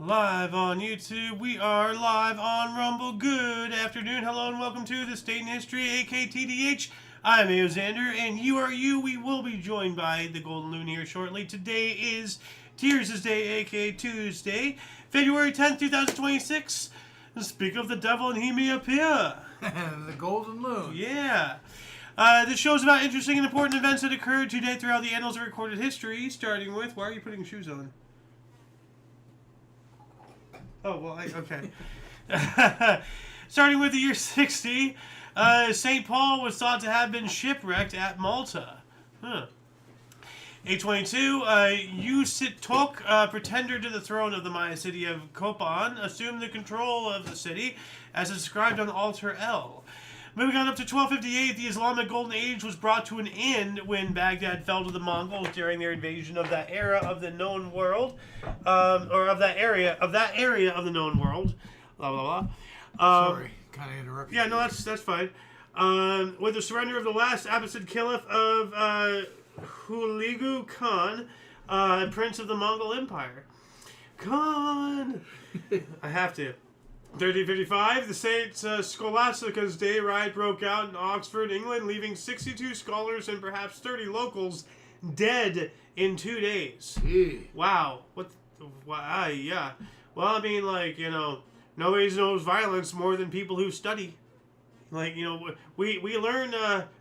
Live on YouTube, we are live on Rumble. Good afternoon, hello, and welcome to This Day in History, aka TDH. I'm Xander, and you are you. We will be joined by the Golden Loon here shortly. Today is Tears' Day, aka Tuesday, February 10th, 2026. Speak of the devil, and he may appear. The Golden Loon. Yeah. This show is about interesting and important events that occurred today throughout the annals of recorded history, starting with... Why are you putting shoes on? Oh, well, okay. Starting with the year 60, St. Paul was thought to have been shipwrecked at Malta. 822, Yusitok, pretender to the throne of the Maya city of Copan, assumed the control of the city, as described on Altar L. Moving on up to 1258, the Islamic Golden Age was brought to an end when Baghdad fell to the Mongols during their invasion of that era of the known world, or of that area of the known world. Blah blah blah. Sorry, kind of interrupted. Yeah, no, that's fine. With the surrender of the last Abbasid Caliph of Hulagu Khan, Prince of the Mongol Empire. Khan, I have to. 1355, the Saint Scholastica's Day riot broke out in Oxford, England, leaving 62 scholars and perhaps 30 locals dead in 2 days. Wow. Yeah. Well, I mean, like, you know, nobody knows violence more than people who study. Like, you know, we learn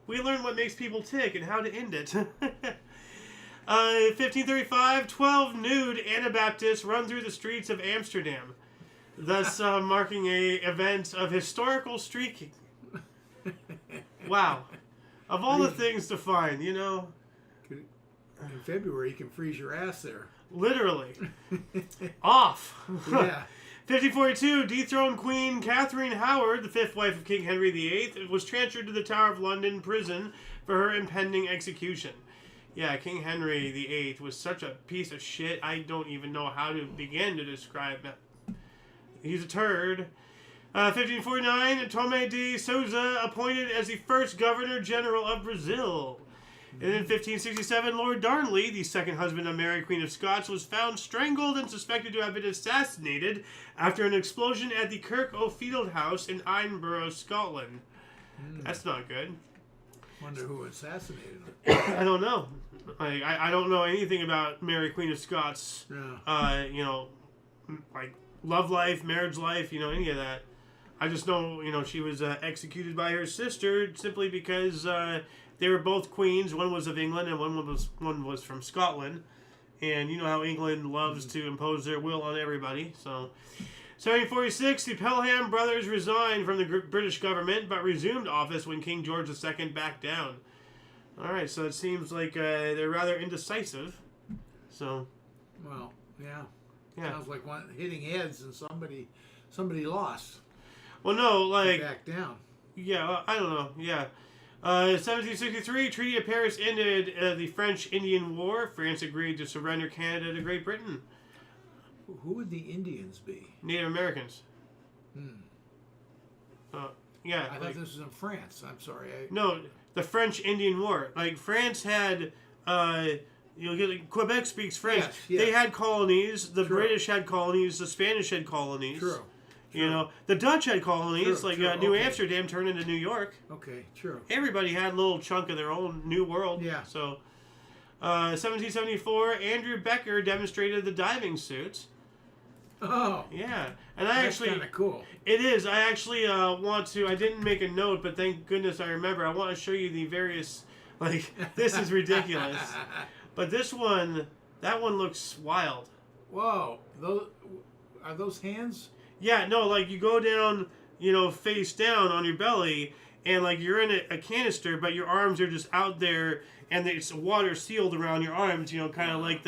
what makes people tick and how to end it. 1535, 12 nude Anabaptists run through the streets of Amsterdam, thus marking a event of historical streaking. Wow. Of all the things to find, you know. In February, you can freeze your ass there. Literally. Off. Yeah. 1542, dethroned Queen Catherine Howard, the fifth wife of King Henry VIII, was transferred to the Tower of London prison for her impending execution. Yeah, King Henry VIII was such a piece of shit, I don't even know how to begin to describe it. He's a turd. 1549, Tomé de Souza appointed as the first Governor General of Brazil. And in 1567, Lord Darnley, the second husband of Mary, Queen of Scots, was found strangled and suspected to have been assassinated after an explosion at the Kirk O'Field House in Edinburgh, Scotland. That's not good. Wonder who assassinated him. I don't know. I don't know anything about Mary, Queen of Scots. Yeah. You know, like love life, marriage life, you know, any of that. I just know, you know, she was executed by her sister simply because they were both queens. One was of England and one was from Scotland. And you know how England loves to impose their will on everybody. So, 1746, the Pelham brothers resigned from the British government but resumed office when King George II backed down. All right, so it seems like they're rather indecisive. So, Well, yeah. yeah. Sounds like hitting heads and somebody lost. Well, no, like Back down. yeah, well, I don't know. Yeah. 1763, Treaty of Paris ended the French-Indian War. France agreed to surrender Canada to Great Britain. Who would the Indians be? Native Americans. Yeah. I thought this was in France. I'm sorry. No, the French-Indian War. Like, France had, Quebec speaks French. Yes. They had colonies. The True. British had colonies. The Spanish had colonies. True. You know, the Dutch had colonies. True, Like, true, New okay. Amsterdam turned into New York. Okay, true. Everybody had a little chunk of their own new world. Yeah. So, 1774, Andrew Becker demonstrated the diving suit. Oh. Yeah, and That's kind of cool. it is. I actually want to. I didn't make a note, but thank goodness I remember. I want to show you the various. Like, this is ridiculous, but that one looks wild. Whoa. Are those hands? Yeah, no, like you go down, you know, face down on your belly, and like you're in a canister, but your arms are just out there, and there's water sealed around your arms. You know, kind of like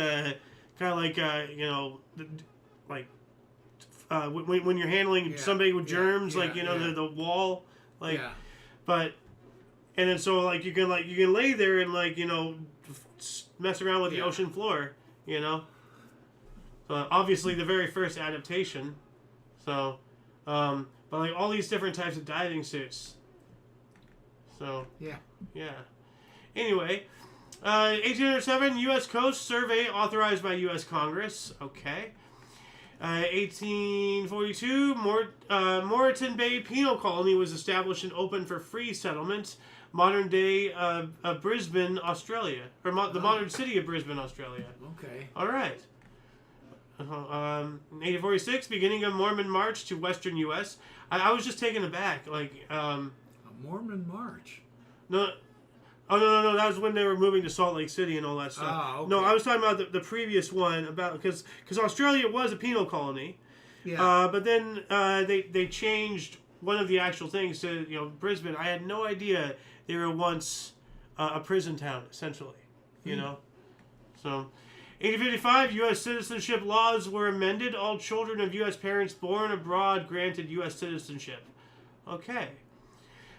you know, like when you're handling somebody with germs, like you know the wall, like, but and then so like you can lay there and like you know mess around with the ocean floor, you know. So obviously the very first adaptation. So, but like all these different types of diving suits. So Yeah. Anyway, 1807 U.S. Coast Survey authorized by U.S. Congress. Okay. 1842, Moreton Bay Penal Colony was established and opened for free settlement. Modern day Brisbane, Australia, or the modern city of Brisbane, Australia. Okay. All right. 1846, beginning of Mormon March to Western U.S. I was just taken aback, like. A Mormon march. No. Oh no! That was when they were moving to Salt Lake City and all that stuff. Ah, okay. No, I was talking about the previous one about because Australia was a penal colony. Yeah. But then they changed one of the actual things to Brisbane. I had no idea they were once a prison town, essentially. You know, so 1855 U.S. citizenship laws were amended. All children of U.S. parents born abroad granted U.S. citizenship. Okay.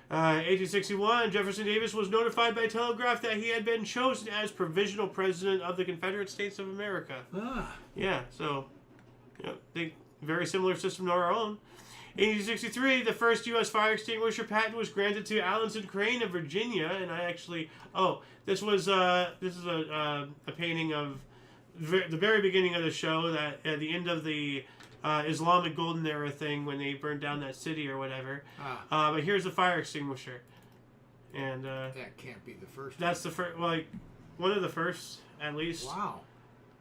1861 Jefferson Davis was notified by telegraph that he had been chosen as provisional president of the Confederate States of America. Yeah, so very similar system to our own. 1863, the first U.S. fire extinguisher patent was granted to Alanson Crane of Virginia, and I actually this is a painting of the very beginning of the show that at the end of the Islamic Golden Era thing when they burned down that city or whatever. But here's the fire extinguisher, and that can't be the first. That's the first, one of the first at least. Wow.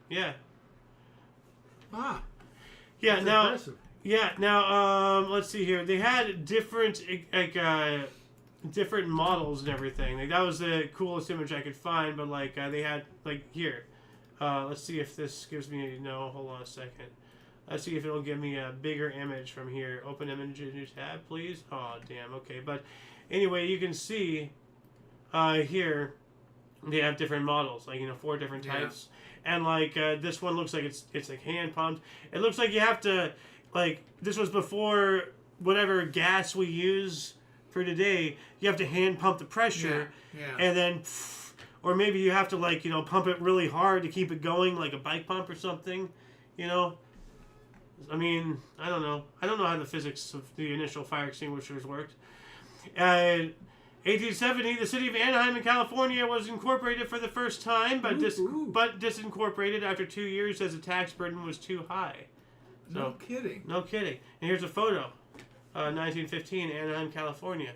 Yeah. Yeah. That's now. Impressive. Yeah. Now, let's see here. They had different different models and everything. Like, that was the coolest image I could find. But they had here. Let's see if this gives me Hold on a second. Let's see if it'll give me a bigger image from here. Open image in new tab, please. Oh, damn. Okay, but anyway, you can see here they have different models, 4 different types, and this one looks like it's hand pumped. It looks like you have to this was before whatever gas we use for today. You have to hand pump the pressure, and then. Or maybe you have to pump it really hard to keep it going, like a bike pump or something, I mean, I don't know. I don't know how the physics of the initial fire extinguishers worked. 1870, the city of Anaheim in California was incorporated for the first time, but disincorporated after 2 years as the tax burden was too high. So, no kidding. No kidding. And here's a photo. 1915, Anaheim, California.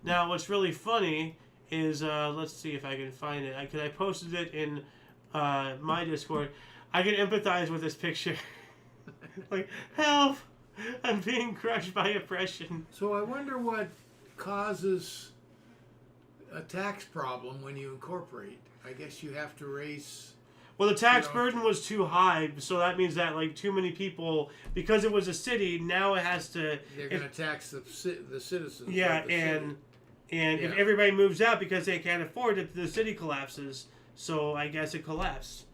Now, what's really funny is, let's see if I can find it. Because I posted it in my Discord. I can empathize with this picture. Help! I'm being crushed by oppression. So I wonder what causes a tax problem when you incorporate. I guess you have to raise... Well, the tax burden was too high, so that means that too many people, because it was a city, now it has to... They're going to tax the citizens. Yeah, and if everybody moves out because they can't afford it, the city collapses. So I guess it collapsed.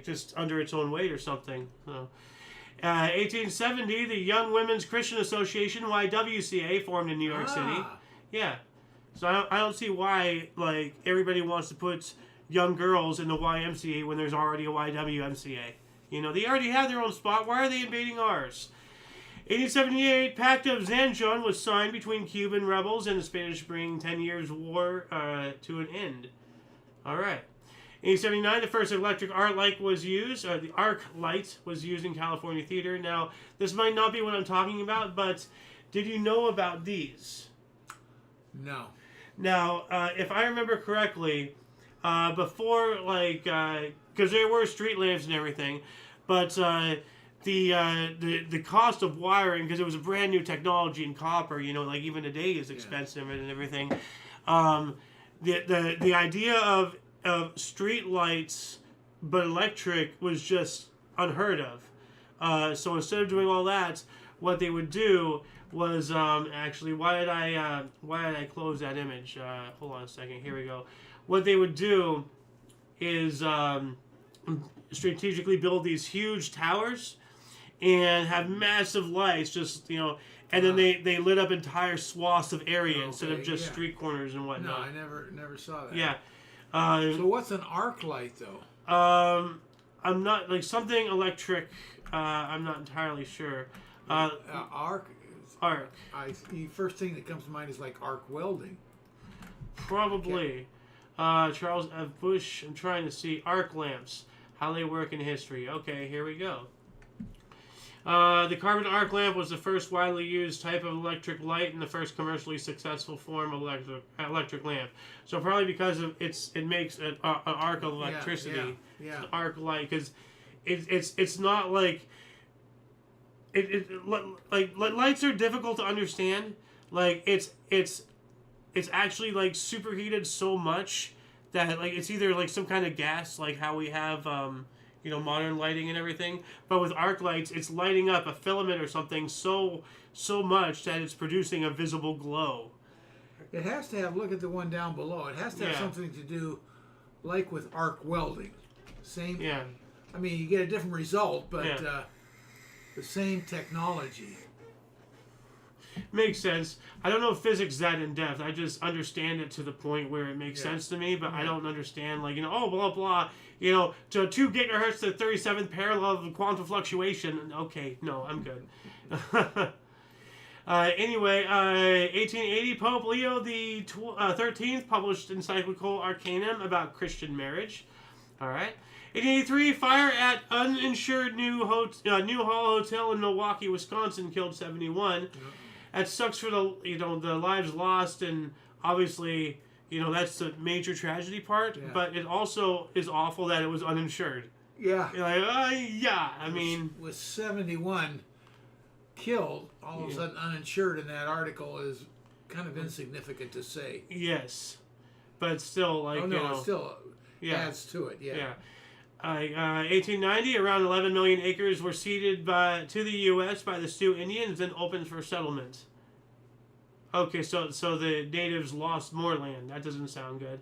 Just under its own weight or something. So. 1870, the Young Women's Christian Association, YWCA, formed in New York City. Yeah. So I don't see why everybody wants to put young girls in the YMCA when there's already a YWMCA. They already have their own spot. Why are they invading ours? 1878, Pact of Zanjon was signed between Cuban rebels and the Spanish, bringing 10 years' war to an end. All right. 1879, the first electric arc light was used. The arc light was used in California theater. Now, this might not be what I'm talking about, but did you know about these? No. Now, if I remember correctly, before because there were street lamps and everything, but the cost of wiring, because it was a brand new technology in copper, even today is expensive and everything. The idea of street lights but electric was just unheard of. So instead of doing all that, what they would do was actually why did I close that image? Hold on a second. Here we go. What they would do is strategically build these huge towers and have massive lights, just and then they lit up entire swaths of area instead of just street corners and whatnot. No, I never saw that. Yeah. So what's an arc light though? I'm not something electric. I'm not entirely sure. Arc. The first thing that comes to mind is arc welding. Probably. Charles F. Bush. I'm trying to see arc lamps, how they work in history. Okay, here we go. The carbon arc lamp was the first widely used type of electric light and the first commercially successful form of electric lamp. So probably because of it makes an arc of electricity. Yeah. An arc light, because it's not like like lights are difficult to understand. Like it's actually like superheated so much that like it's either like some kind of gas, like how we have modern lighting and everything, but with arc lights it's lighting up a filament or something so much that it's producing a visible glow. It has to have, look at the one down below, it has to have something to do like with arc welding. Same. Yeah. I mean, you get a different result, but the same technology. Makes sense. I don't know physics that in depth. I just understand it to the point where it makes sense to me, but I don't understand, like, blah, blah, to 2 gigahertz to 37th parallel of quantum fluctuation. Okay, no, I'm good. Anyway, 1880, Pope Leo the 13th published encyclical Arcanum about Christian marriage. All right. 1883, fire at uninsured New Hall Hotel in Milwaukee, Wisconsin, killed 71. Yep. That sucks for the lives lost, and obviously, that's the major tragedy part. Yeah. But it also is awful that it was uninsured. Yeah. You're like, I mean, with 71 killed, all of a sudden uninsured in that article is kind of insignificant to say. Yes, but still, like, it still adds to it. Yeah. 1890, around 11 million acres were ceded to the U.S. by the Sioux Indians and opened for settlement. Okay, so the natives lost more land. That doesn't sound good.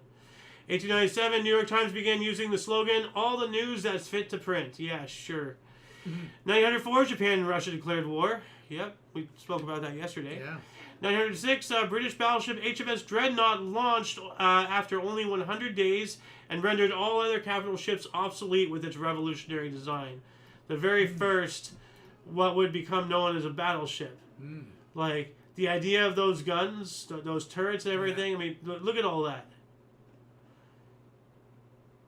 1897, New York Times began using the slogan, "All the news that's fit to print." Yeah, sure. 1904, Japan and Russia declared war. Yep, we spoke about that yesterday. Yeah. 1906, British battleship HMS Dreadnought launched after only 100 days and rendered all other capital ships obsolete with its revolutionary design. The very first, what would become known as a battleship. Like, the idea of those guns, those turrets and everything, I mean, look at all that.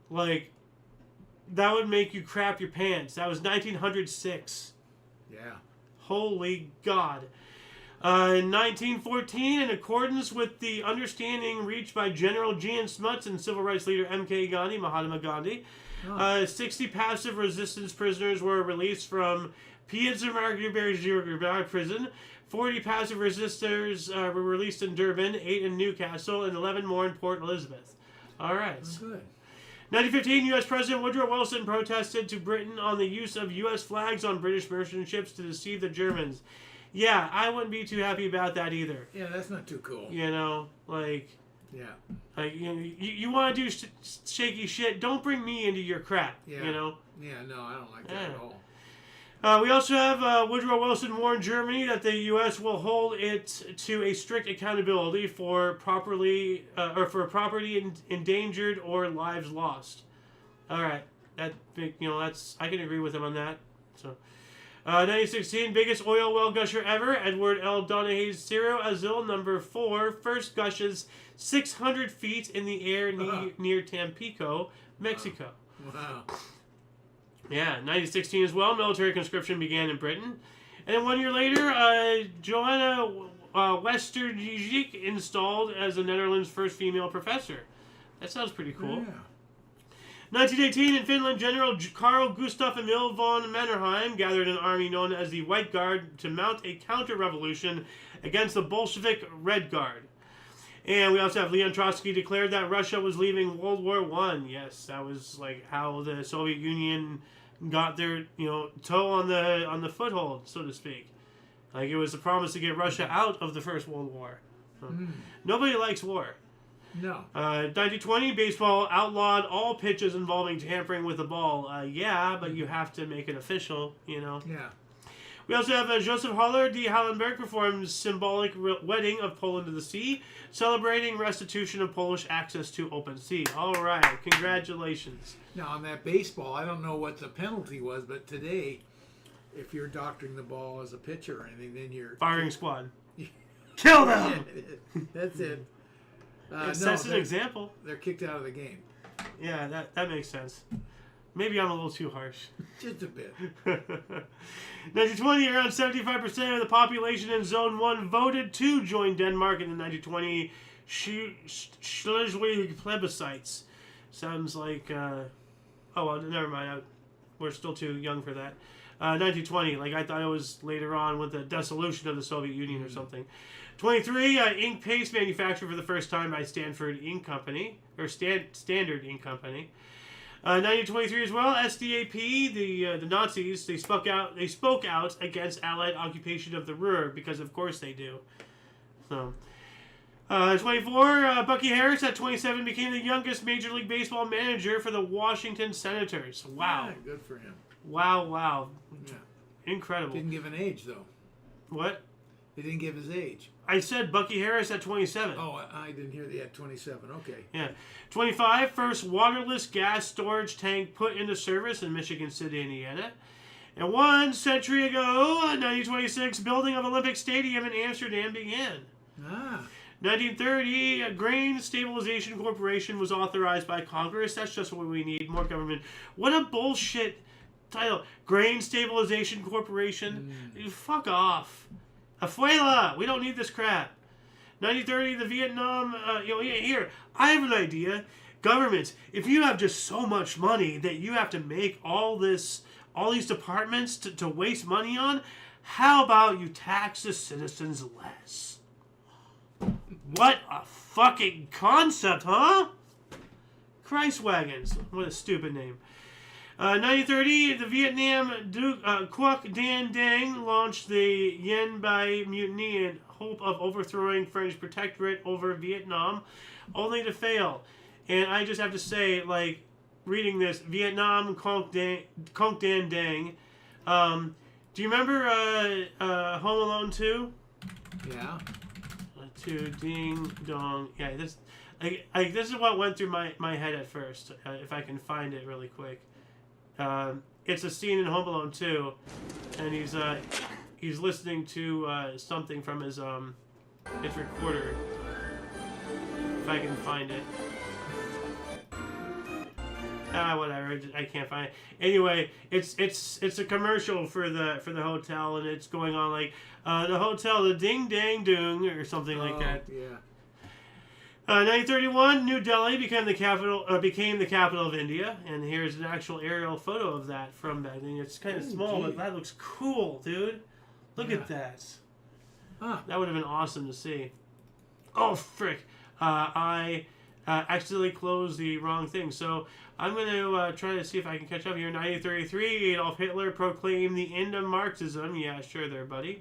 Like, that would make you crap your pants. That was 1906. Yeah. Holy God. In 1914, in accordance with the understanding reached by General G.N. Smuts and civil rights leader M.K. Gandhi, Mahatma Gandhi, 60 passive resistance prisoners were released from Pietermaritzburg prison. 40 passive resistors were released in Durban, 8 in Newcastle, and 11 more in Port Elizabeth. All right. That's good. 1915, U.S. President Woodrow Wilson protested to Britain on the use of U.S. flags on British merchant ships to deceive the Germans. Yeah, I wouldn't be too happy about that either. Yeah, that's not too cool. Like... Yeah. Like, you want to do shaky shit, don't bring me into your crap, Yeah, no, I don't like that at all. We also have Woodrow Wilson warned Germany that the U.S. will hold it to a strict accountability for property endangered or lives lost. All right, that's I can agree with him on that. So, 1916, biggest oil well gusher ever. Edward L. Donahue Cerro Azul number 4 first gushes 600 feet in the air near Tampico, Mexico. Wow. Yeah, 1916 as well. Military conscription began in Britain. And then 1 year later, Johanna Westergeek installed as the Netherlands' first female professor. That sounds pretty cool. Yeah. 1918, in Finland, General Carl Gustaf Emil von Mannerheim gathered an army known as the White Guard to mount a counter-revolution against the Bolshevik Red Guard. And we also have Leon Trotsky declared that Russia was leaving World War I. Yes, that was like how the Soviet Union got their toe on the foothold, so to speak. Like, it was a promise to get Russia out of the First World War. Nobody likes war. No. 1920, baseball outlawed all pitches involving tampering with the ball. Yeah, but you have to make it official, Yeah. We also have Joseph Haller de Hallenberg performs symbolic wedding of Poland to the sea, celebrating restitution of Polish access to open sea. All right, congratulations. Now, on that baseball, I don't know what the penalty was, but today, if you're doctoring the ball as a pitcher or anything, then you're... Firing squad. Kill them! That's it. That's an example. They're kicked out of the game. Yeah, that makes sense. Maybe I'm a little too harsh. Just a bit. 1920, around 75% of the population in Zone 1 voted to join Denmark in the 1920 Schleswig plebiscites. Sounds like, oh, well, never mind. We're still too young for that. 1920, like I thought it was later on with the dissolution of the Soviet Union or something. 23, ink paste manufactured for the first time by Stanford Ink Company, or Standard Ink Company. 1923 as well, SDAP, the Nazis, they spoke out against Allied occupation of the Ruhr, because of course they do. So, 24, Bucky Harris at 27 became the youngest Major League Baseball manager for the Washington Senators. Wow. Yeah, good for him. Wow. Yeah. Incredible. Didn't give an age, though. What? They didn't give his age. I said Bucky Harris at 27. Oh, I didn't hear the at 27. Okay. Yeah. 25, first waterless gas storage tank put into service in Michigan City, Indiana. And 1 century ago, 1926, building of Olympic Stadium in Amsterdam began. 1930, a Grain Stabilization Corporation was authorized by Congress. That's just what we need, more government. What a bullshit title. Grain Stabilization Corporation? Fuck off. Afuela! We don't need this crap. 1930, the Vietnam... here, I have an idea. Governments, if you have just so much money that you have to make all these departments to waste money on, how about you tax the citizens less? What a fucking concept, huh? Christ wagons. What a stupid name. 1930, the Vietnam Duke QuocDan Dang launched the Yen Bai Mutiny in hope of overthrowing French protectorate over Vietnam, only to fail. And I just have to say, like, reading this, Vietnam Quoc Dan Dang. Do you remember Home Alone 2? Yeah. 2 Ding Dong. Yeah, this is what went through my head at first. If I can find it really quick. It's a scene in Home Alone 2, and he's listening to something from his recorder. If I can find it. Whatever. I can't find it. Anyway, it's a commercial for the hotel, and it's going on like the hotel, the Ding Dang Dung, or something like that. Yeah. 1931, New Delhi became the capital of India, and here's an actual aerial photo of that from that. And it's kind of small, but that looks cool, dude. Look at that. That would have been awesome to see. Oh, frick. I accidentally closed the wrong thing. So I'm going to try to see if I can catch up here. 1933, Adolf Hitler proclaimed the end of Marxism. Yeah, sure there, buddy.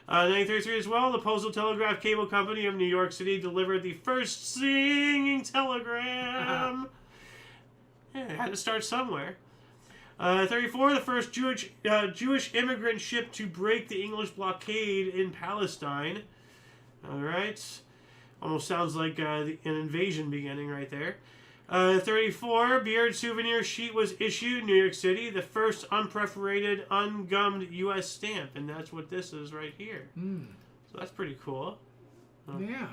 1933 as well, the Postal Telegraph Cable Company of New York City delivered the first singing telegram. Yeah, it had to start somewhere. 34, the first Jewish immigrant ship to break the English blockade in Palestine. All right. Almost sounds like an invasion beginning right there. 34, Beard souvenir sheet was issued in New York City, the first unperforated, ungummed U.S. stamp, and that's what this is right here. So that's pretty cool. Yeah.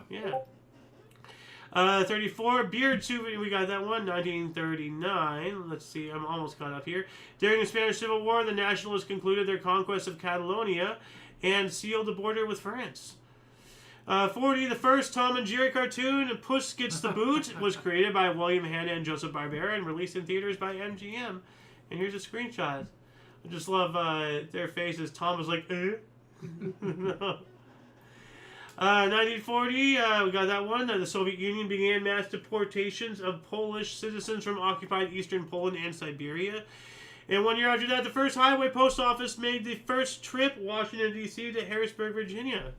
34, Beard souvenir, we got that one, 1939. Let's see, I'm almost caught up here. During the Spanish Civil War, the Nationalists concluded their conquest of Catalonia and sealed the border with France. 40, the first Tom and Jerry cartoon, Puss Gets the Boot, was created by William Hanna and Joseph Barbera and released in theaters by MGM. And here's a screenshot. I just love their faces. Tom was like, eh? 1940, we got that one. The Soviet Union began mass deportations of Polish citizens from occupied eastern Poland and Siberia. And 1 year after that, the first highway post office made the first trip Washington, D.C. to Harrisburg, Virginia.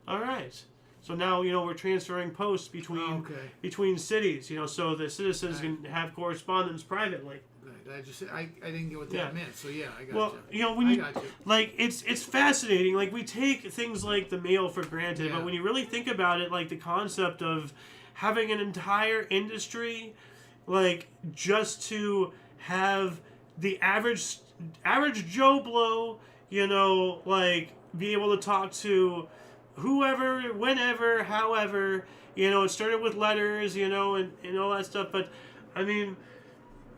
All right. So now, we're transferring posts between cities, so the citizens can have correspondence privately. I didn't get what that meant, so yeah, I got you. Well, when it's fascinating. Like, we take things like the mail for granted, but when you really think about it, like the concept of having an entire industry, like, just to have the average Joe Blow, like, be able to talk to whoever, whenever, however, it started with letters, and all that stuff. But, I mean,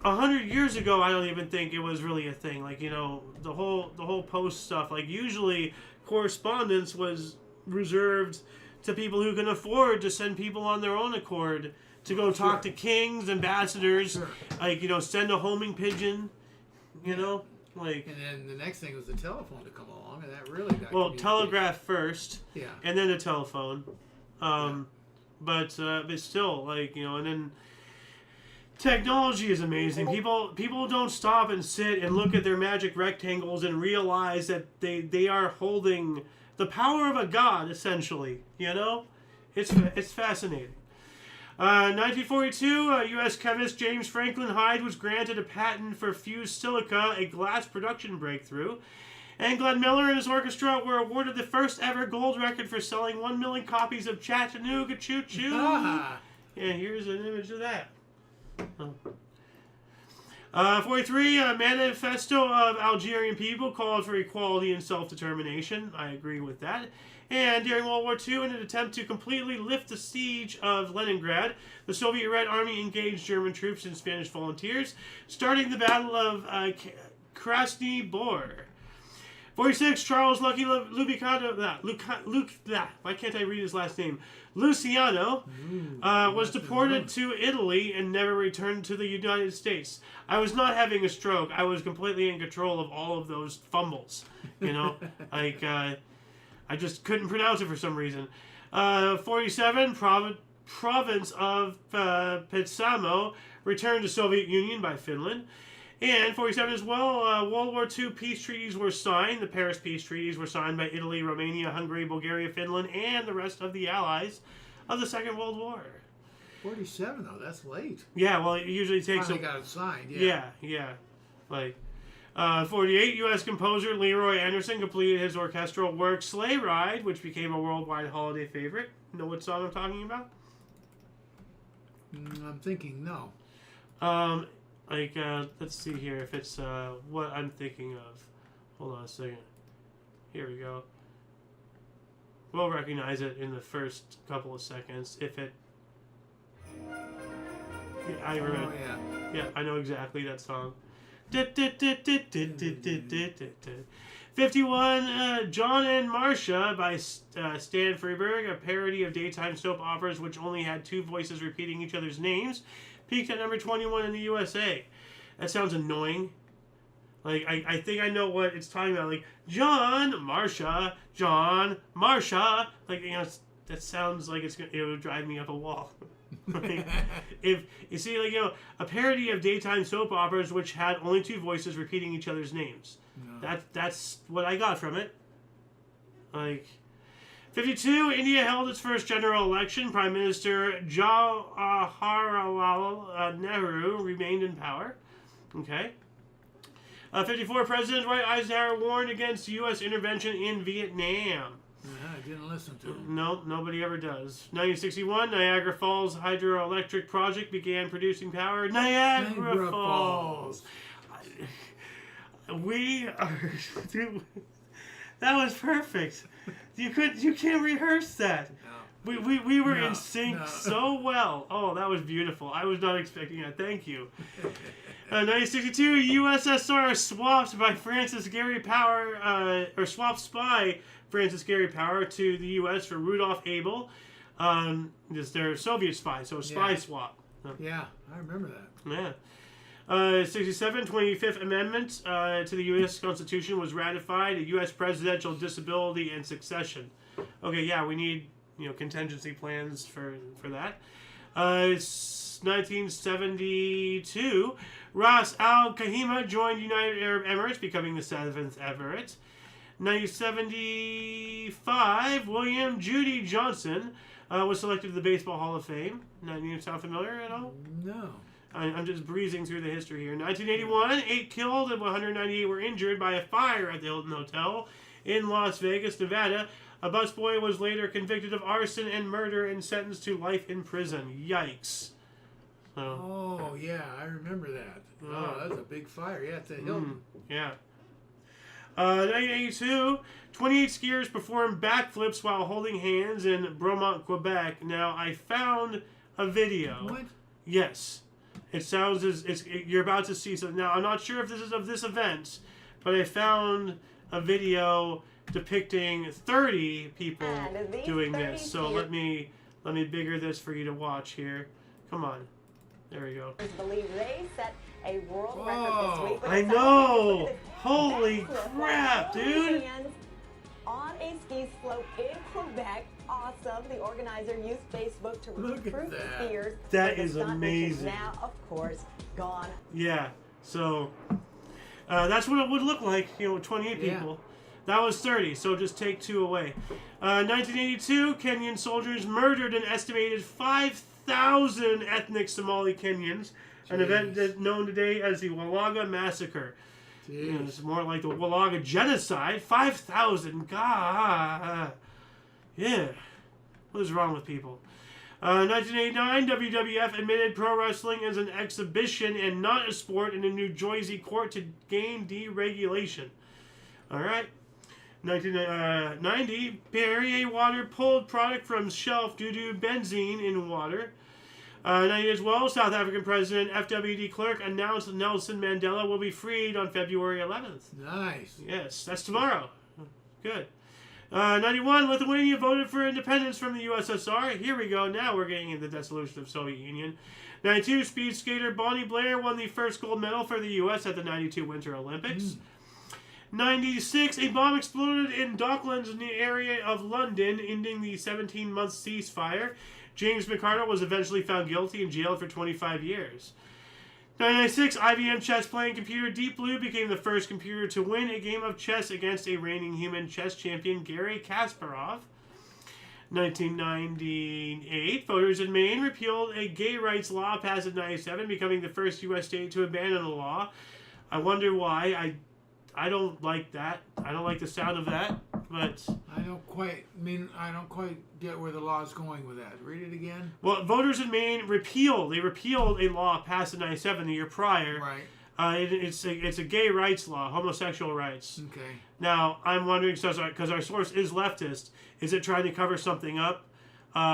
100 years ago, I don't even think it was really a thing. Like, you know, the whole post stuff. Like, usually correspondence was reserved to people who can afford to send people on their own accord to go talk to kings, ambassadors, like, you know, send a homing pigeon, you know, like. And then the next thing was the telephone to come along, and that really got. Well, telegraph first, yeah, and then the telephone, but still, like, you know, and then technology is amazing. People don't stop and sit and look at their magic rectangles and realize that they are holding the power of a god, essentially. You know, it's fascinating. 1942, U.S. chemist James Franklin Hyde was granted a patent for fused silica, a glass production breakthrough. And Glenn Miller and his orchestra were awarded the first ever gold record for selling 1 million copies of Chattanooga Choo Choo. And here's an image of that. 43, a manifesto of Algerian people called for equality and self-determination. I agree with that. And during World War II, in an attempt to completely lift the siege of Leningrad, the Soviet Red Army engaged German troops and Spanish volunteers, starting the Battle of Krasny Bor. 46, Charles Lucky why can't I read his last name? Luciano was deported to Italy and never returned to the United States. I was not having a stroke. I was completely in control of all of those fumbles. You know, like I just couldn't pronounce it for some reason. 47, province of Petsamo returned to Soviet Union by Finland. And 47 as well, World War II peace treaties were signed. The Paris peace treaties were signed by Italy, Romania, Hungary, Bulgaria, Finland, and the rest of the allies of the Second World War. 47, though, that's late. Yeah, well, it usually takes... Finally got it signed, yeah. Like, 48, U.S. composer Leroy Anderson completed his orchestral work Sleigh Ride, which became a worldwide holiday favorite. Know what song I'm talking about? I'm thinking no. Let's see here if it's what I'm thinking of. Hold on a second. Here we go. We'll recognize it in the first couple of seconds. If it... Yeah, I remember. Oh, yeah, I know exactly that song. 51, John and Marcia by Stan Freberg, a parody of daytime soap operas which only had two voices repeating each other's names, peaked at number 21 in the USA. That sounds annoying. Like, I think I know what it's talking about. Like, John, Marcia. Like, you know, that sounds like it would drive me up a wall. Like, if you see, like, you know, a parody of daytime soap operas which had only two voices repeating each other's names. No. That's what I got from it. Like, 52, India held its first general election. Prime Minister Jawaharlal Nehru remained in power. Okay. 54, President Dwight Eisenhower warned against U.S. intervention in Vietnam. I didn't listen to him. No, nobody ever does. 1961, Niagara Falls hydroelectric project began producing power. Niagara Falls. We are... Dude, that was perfect. You can't rehearse that. No. We were in sync so well. Oh, that was beautiful. I was not expecting that. Thank you. 1962, USSR swapped by Francis Gary Power, swapped by Francis Gary Power to the U.S. for Rudolf Abel. Just their Soviet spy, so a spy swap. Yeah, I remember that. Yeah. 67, 25th Amendment to the U.S. Constitution was ratified. A U.S. presidential disability and succession. Okay, yeah, we need contingency plans for that. 1972, Ras Al Khaimah joined United Arab Emirates, becoming the 7th Emirate. 1975, William Judy Johnson was selected to the Baseball Hall of Fame. You sound familiar at all? No. I'm just breezing through the history here. 1981, 8 killed and 198 were injured by a fire at the Hilton Hotel in Las Vegas, Nevada. A busboy was later convicted of arson and murder and sentenced to life in prison. Yikes. Oh, yeah, I remember that. Oh, that was a big fire. Yeah, at the Hilton. Yeah. 1982, 28 skiers performed backflips while holding hands in Bromont, Quebec. Now, I found a video. What? Yes. It sounds as you're about to see something. Now, I'm not sure if this is of this event, but I found a video depicting 30 people doing this. So let me bigger this for you to watch here. Come on. There we go. Believe they set a world record this week. I know. Holy crap, dude. On a ski slope in Quebec. Awesome. The organizer used Facebook to recruit skiers. That is amazing. Now, of course, gone. Yeah. So that's what it would look like. 28 people. That was 30. So just take 2 away. 1982, Kenyan soldiers murdered an estimated 5,000 ethnic Somali Kenyans. Jeez. An event that's known today as the Walaga Massacre. It's more like the Walaga Genocide. 5,000. God. Yeah. What is wrong with people? 1989, WWF admitted pro wrestling as an exhibition and not a sport in a New Jersey court to gain deregulation. All right. 1990, Perrier water pulled product from shelf due to benzene in water. 90 as well, South African President F.W. de Klerk announced Nelson Mandela will be freed on February 11th. Nice. Yes, that's tomorrow. Good. 91, Lithuania voted for independence from the USSR. Here we go. Now we're getting into the dissolution of Soviet Union. 92, speed skater Bonnie Blair won the first gold medal for the U.S. at the 92 Winter Olympics. 96, a bomb exploded in Docklands in the area of London, ending the 17-month ceasefire. James McArdle was eventually found guilty and jailed for 25 years. 1996, IBM chess-playing computer Deep Blue became the first computer to win a game of chess against a reigning human chess champion, Garry Kasparov. 1998, voters in Maine repealed a gay rights law passed in 97, becoming the first U.S. state to abandon the law. I wonder why. I don't like that. I don't like the sound of that, but I don't quite get where the law is going with that. Read it again. Well, voters in Maine repealed a law passed in 97, the year prior. Right. It's a gay rights law, homosexual rights. Okay. Now, I'm wondering, because our source is leftist, is it trying to cover something up?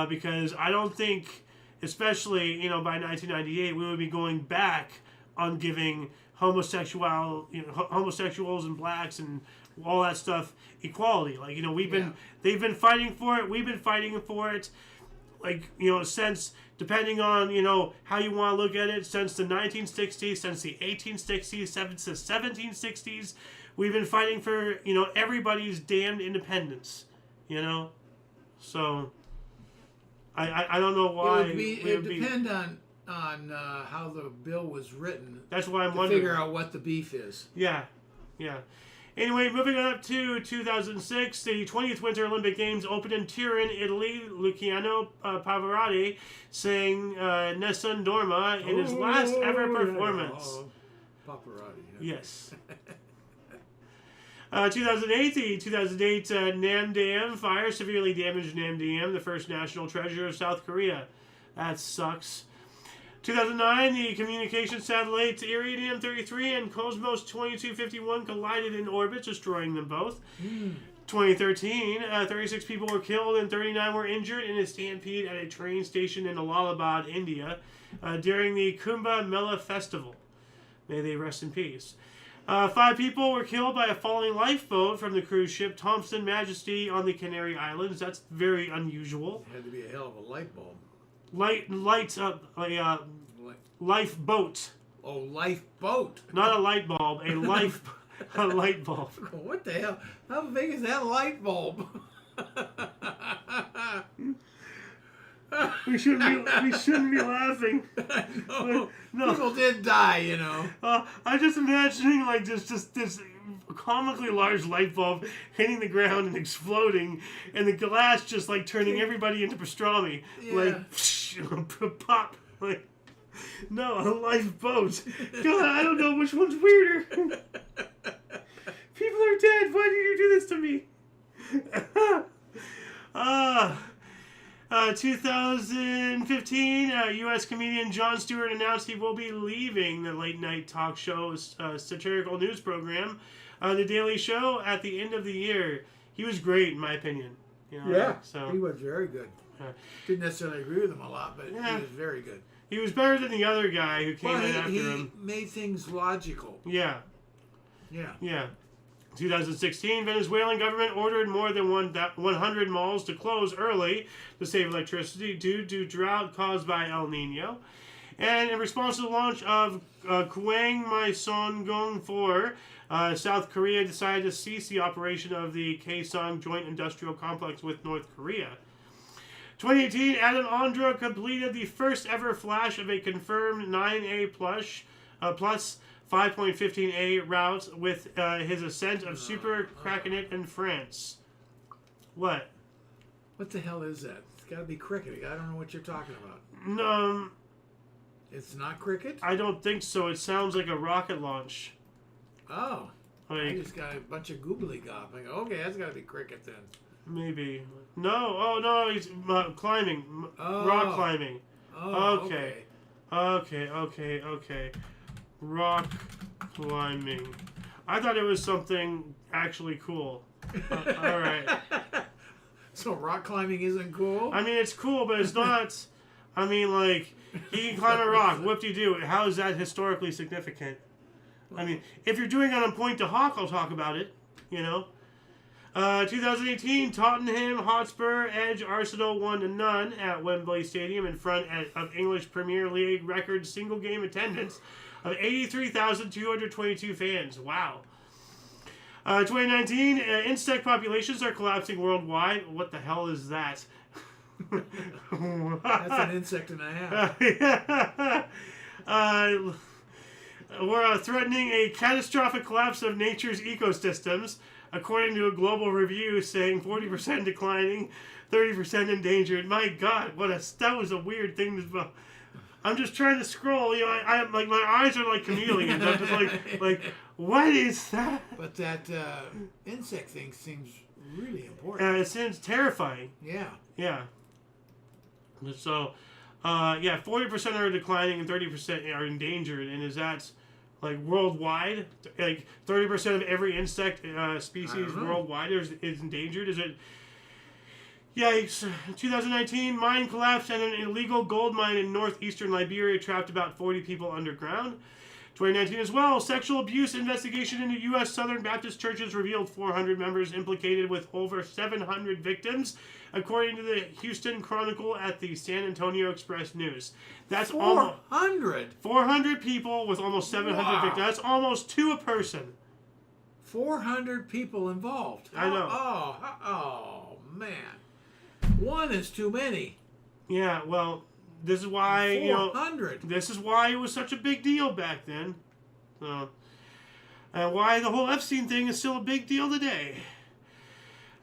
Because I don't think, especially, by 1998, we would be going back on giving homosexuals and blacks and all that stuff equality. Like, they've been fighting for it. We've been fighting for it. Like, since, depending on, how you want to look at it, since the 1960s, since the 1860s, since the 1760s, we've been fighting for, everybody's damned independence, So, I don't know why. It would depend on how the bill was written. That's why I'm to wondering. Figure out what the beef is. Yeah. Anyway, moving on up to 2006, the 20th Winter Olympic Games opened in Turin, Italy. Luciano Pavarotti sang Nessun Dorma in his last ever performance. Pavarotti. Yes. 2008, the 2008 Namdam fire severely damaged Namdam, the first national treasure of South Korea. That sucks. 2009, the communication satellites Iridium 33 and Cosmos 2251 collided in orbit, destroying them both. 2013, 36 people were killed and 39 were injured in a stampede at a train station in Allahabad, India, during the Kumbh Mela festival. May they rest in peace. 5 people were killed by a falling lifeboat from the cruise ship Thompson Majesty on the Canary Islands. That's very unusual. It had to be a hell of a light bulb. Lifeboat. Oh, lifeboat. Not a light bulb, a light bulb. What the hell? How big is that light bulb? We shouldn't be laughing. No. No. People did die, I'm just imagining like just this comically large light bulb hitting the ground and exploding, and the glass just like turning everybody into pastrami, like pop, like no, a lifeboat. God, I don't know which one's weirder. People are dead. Why did you do this to me? 2015, U.S. comedian Jon Stewart announced he will be leaving the late-night talk show satirical news program, The Daily Show, at the end of the year. He was great, in my opinion. He was very good. Didn't necessarily agree with him a lot, but he was very good. He was better than the other guy who came in after he him. made things logical. Yeah. Yeah. Yeah. 2016, Venezuelan government ordered more than 100 malls to close early to save electricity due to drought caused by El Nino. And in response to the launch of Gwanghwaseonggung 4, South Korea decided to cease the operation of the Kaesong Joint Industrial Complex with North Korea. 2018, Adam Ondra completed the first ever flash of a confirmed 9A plus 5.15A route with his ascent of Super Krakenet in France. What? What the hell is that? It's got to be cricket. I don't know what you're talking about. It's not cricket? I don't think so. It sounds like a rocket launch. Oh. I Like, just got a bunch of goobly gobbling. Okay, that's got to be cricket then. maybe. No. Oh, no. He's climbing. Rock climbing. Oh, Okay. Okay. Rock climbing. I thought it was something actually cool. All right. So rock climbing isn't cool? I mean, it's cool, but it's not. I mean, like, he can climb a rock. Whoop-de-doo. How is that historically significant? I mean, if you're doing it on Point to Hawk, I'll talk about it. You know? 2018, Tottenham Hotspur edge Arsenal 1-0 at Wembley Stadium in front of English Premier League record single game attendance of 83,222 fans. Wow. 2019, insect populations are collapsing worldwide. What the hell is that? That's an insect and a half. We're threatening a catastrophic collapse of nature's ecosystems, according to a global review saying 40% declining, 30% endangered. My God, that was a weird thing to. I'm just trying to scroll. You know, I like my eyes are like chameleons. I'm just like, what is that? But that insect thing seems really important. It seems terrifying. Yeah. Yeah. So, 40% are declining and 30% are endangered. And is that like worldwide? Like 30% of every insect species worldwide is endangered? Is it? Yikes. 2019, mine collapsed and an illegal gold mine in northeastern Liberia trapped about 40 people underground. 2019 as well, sexual abuse investigation into U.S. Southern Baptist churches revealed 400 members implicated with over 700 victims, according to the Houston Chronicle at the San Antonio Express News. That's 400? 400 people with almost 700 victims. That's almost 2 a person. 400 people involved. I know. Oh, man. 1 is too many. Yeah, well, this is why 400. This is why it was such a big deal back then. And why the whole Epstein thing is still a big deal today.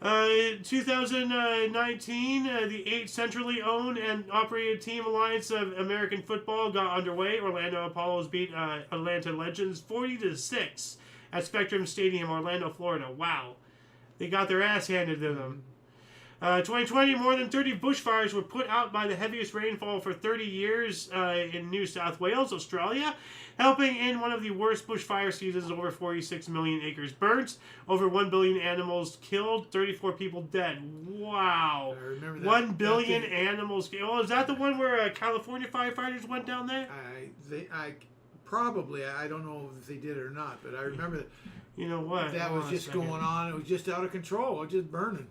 2019, the 8 centrally owned and operated Team Alliance of American Football got underway. Orlando Apollos beat Atlanta Legends 40-6 at Spectrum Stadium, Orlando, Florida. Wow. They got their ass handed to them. 2020, more than 30 bushfires were put out by the heaviest rainfall for 30 years in New South Wales, Australia, helping in one of the worst bushfire seasons. Over 46 million acres burnt, over 1 billion animals killed, 34 people dead. Wow. I remember that. 1 billion animals killed. Oh, is that the one where California firefighters went down there? I don't know if they did it or not, but I remember that. You know what? That was just going on. It was just out of control. It was just burning.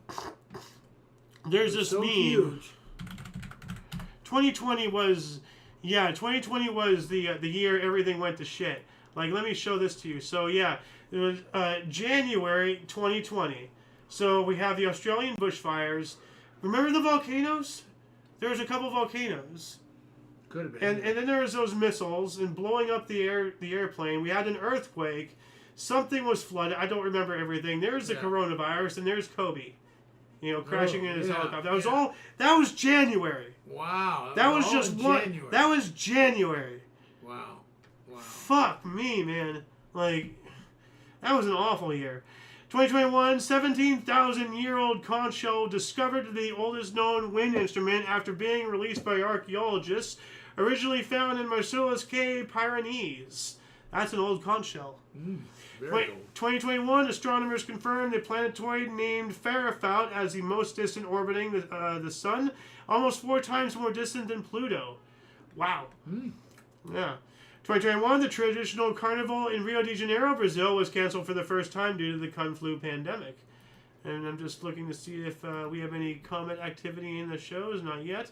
There's this meme. Huge. 2020 was the year everything went to shit. Like, let me show this to you. So yeah, it was January 2020. So we have the Australian bushfires. Remember the volcanoes? There was a couple volcanoes. Could have been. And then there was those missiles and blowing up the airplane. We had an earthquake. Something was flooded. I don't remember everything. There's the coronavirus, and there's Kobe. You know, crashing in his helicopter. That was January. Wow. That was just one. January. That was January. Wow. Fuck me, man. Like, that was an awful year. 2021, 17,000-year-old conch shell discovered to be the oldest known wind instrument after being released by archaeologists, originally found in Marcellus K. Pyrenees. That's an old conch shell. Very old. 2021, astronomers confirmed the planetoid named Farafout as the most distant orbiting the Sun, almost 4 times more distant than Pluto. Wow. Yeah. 2021, the traditional carnival in Rio de Janeiro, Brazil, was canceled for the first time due to the Kung Flu pandemic. And I'm just looking to see if we have any comment activity in the shows. Not yet.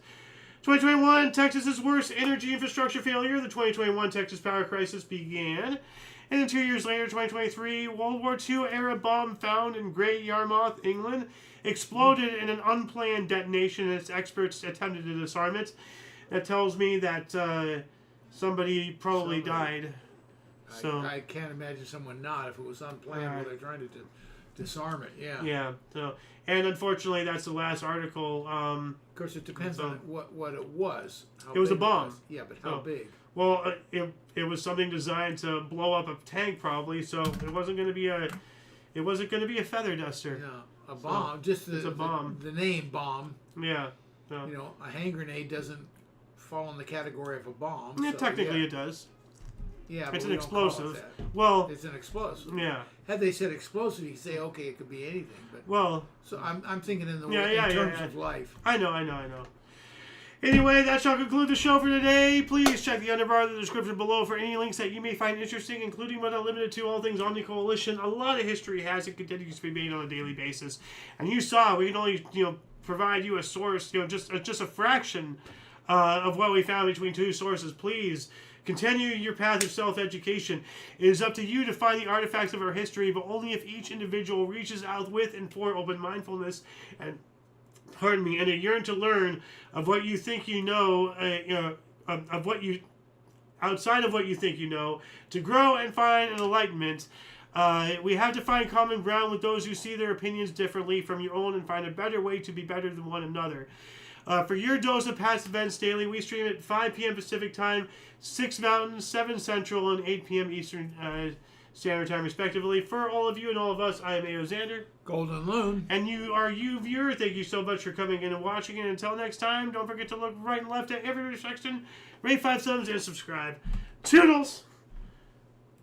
2021, Texas's worst energy infrastructure failure. The 2021 Texas power crisis began. And then 2 years later, 2023, World War II-era bomb found in Great Yarmouth, England, exploded in an unplanned detonation as experts attempted to disarm it. That tells me that somebody probably died. So I can't imagine someone not if it was unplanned while they're trying to disarm it. Yeah. Yeah. So, and unfortunately, that's the last article. Of course, it depends on what it was. It was a bomb. Yeah, but how big? Well, it was something designed to blow up a tank, probably. So it wasn't going to be a feather duster. No, a bomb. So, just it's a bomb. The name bomb. Yeah. So. You know, a hand grenade doesn't fall in the category of a bomb. Yeah, so, technically it does. Yeah, it's but an explosive. Well, it's an explosive. Yeah. Had they said explosive, you could say, okay, it could be anything. But so I'm thinking in terms of life. I know. Anyway, that shall conclude the show for today. Please check the underbar of the description below for any links that you may find interesting, including but not limited to all things Omni Coalition. A lot of history has and continues to be made on a daily basis. And you saw we can only provide you a source, just a fraction of what we found between two sources. Please continue your path of self-education. It is up to you to find the artifacts of our history, but only if each individual reaches out with and for open mindfulness and a yearn to learn of what you think you know, of what you outside of what you think you know, to grow and find an enlightenment. We have to find common ground with those who see their opinions differently from your own and find a better way to be better than one another. For your dose of past events daily, we stream at 5 p.m. Pacific Time, 6 Mountain, 7 Central, and 8 p.m. Eastern Standard Time, respectively. For all of you and all of us, I am A.O. Xander. Golden Loon. And you are you viewer. Thank you so much for coming in and watching. And until next time, don't forget to look right and left at every intersection, rate 5 thumbs, and subscribe. Toodles!